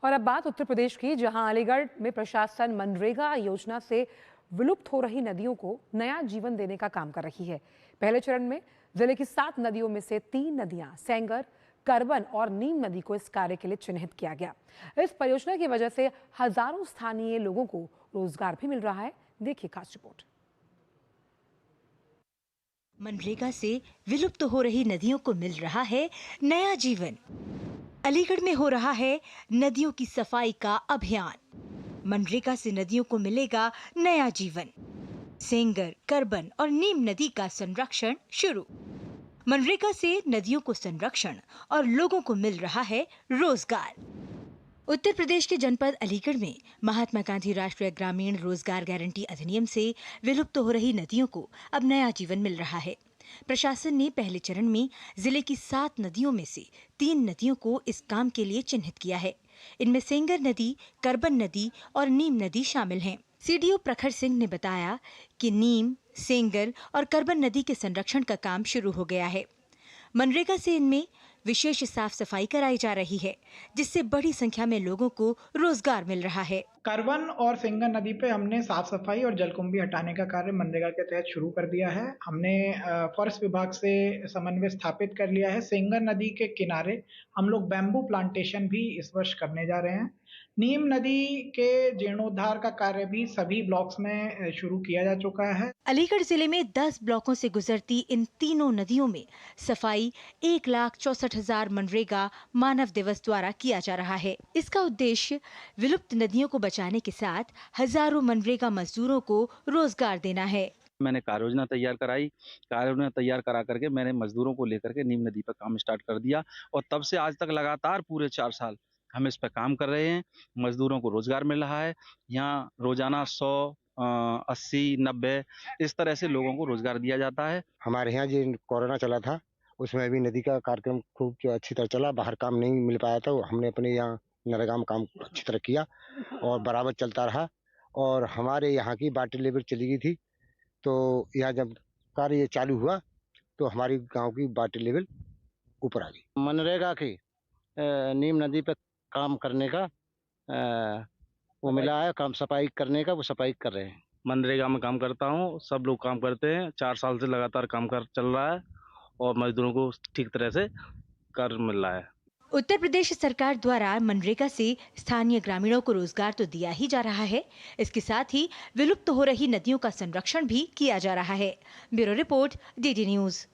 और अब बात उत्तर प्रदेश की, जहां अलीगढ़ में प्रशासन मनरेगा योजना से विलुप्त हो रही नदियों को नया जीवन देने का काम कर रही है। पहले चरण में जिले की 7 नदियों में से 3 नदियां सेंगर, करबन और नीम नदी को इस कार्य के लिए चिन्हित किया गया। इस परियोजना की वजह से हजारों स्थानीय लोगों को रोजगार भी मिल रहा है। देखिए खास रिपोर्ट। मनरेगा से विलुप्त हो रही नदियों को मिल रहा है नया जीवन। अलीगढ़ में हो रहा है नदियों की सफाई का अभियान। मनरेगा से नदियों को मिलेगा नया जीवन। सेंगर, करबन और नीम नदी का संरक्षण शुरू। मनरेगा से नदियों को संरक्षण और लोगों को मिल रहा है रोजगार। उत्तर प्रदेश के जनपद अलीगढ़ में महात्मा गांधी राष्ट्रीय ग्रामीण रोजगार गारंटी अधिनियम से विलुप्त हो रही नदियों को अब नया जीवन मिल रहा है। प्रशासन ने पहले चरण में जिले की 7 नदियों में से 3 नदियों को इस काम के लिए चिन्हित किया है। इनमें सेंगर नदी, करबन नदी और नीम नदी शामिल हैं। सीडीओ प्रखर सिंह ने बताया कि नीम, सेंगर और करबन नदी के संरक्षण का काम शुरू हो गया है। मनरेगा से इनमें विशेष साफ सफाई कराई जा रही है, जिससे बड़ी संख्या में लोगों को रोजगार मिल रहा है। करवन और सेंगर नदी पे हमने साफ सफाई और जलकुंभी हटाने का कार्य मनरेगा के तहत शुरू कर दिया है। हमने फॉरेस्ट विभाग से समन्वय स्थापित कर लिया है। सेंगर नदी के किनारे हम लोग बैम्बू प्लांटेशन भी इस वर्ष करने जा रहे हैं। नीम नदी के जीर्णोद्धार का कार्य भी सभी ब्लॉक्स में शुरू किया जा चुका है। अलीगढ़ जिले में 10 ब्लॉकों से गुजरती इन तीनों नदियों में सफाई 1,64,000 मनरेगा मानव दिवस द्वारा किया जा रहा है। इसका उद्देश्य विलुप्त नदियों को बचाने के साथ हजारों मनरेगा मजदूरों को रोजगार देना है। मैंने कार्य योजना तैयार करा करके मैंने मजदूरों को लेकर के नीम नदी पर काम स्टार्ट कर दिया और तब से आज तक लगातार पूरे 4 साल हम इस पर काम कर रहे हैं। मजदूरों को रोजगार मिल रहा है। यहाँ रोजाना 100, 80, 90 इस तरह से लोगों को रोजगार दिया जाता है। हमारे यहाँ जो कोरोना चला था उसमें भी नदी का कार्यक्रम खूब अच्छी तरह चला। बाहर काम नहीं मिल पाया था, हमने अपने यहाँ नरेगा में काम अच्छी तरह किया और बराबर चलता रहा। और हमारे यहाँ की वाटर लेवल चली गई थी, तो यहाँ जब कार्य चालू हुआ तो हमारी गांव की वाटर लेवल ऊपर आ गई। मनरेगा की नीम नदी पे काम करने का वो मिला है, काम सफाई करने का, वो सफाई कर रहे हैं। मनरेगा में काम करता हूँ, सब लोग काम करते हैं। 4 साल से लगातार काम कर चल रहा है और मजदूरों को ठीक तरह से कार्य मिल रहा है। उत्तर प्रदेश सरकार द्वारा मनरेगा से स्थानीय ग्रामीणों को रोजगार तो दिया ही जा रहा है, इसके साथ ही विलुप्त हो रही नदियों का संरक्षण भी किया जा रहा है। Bureau report, DD news.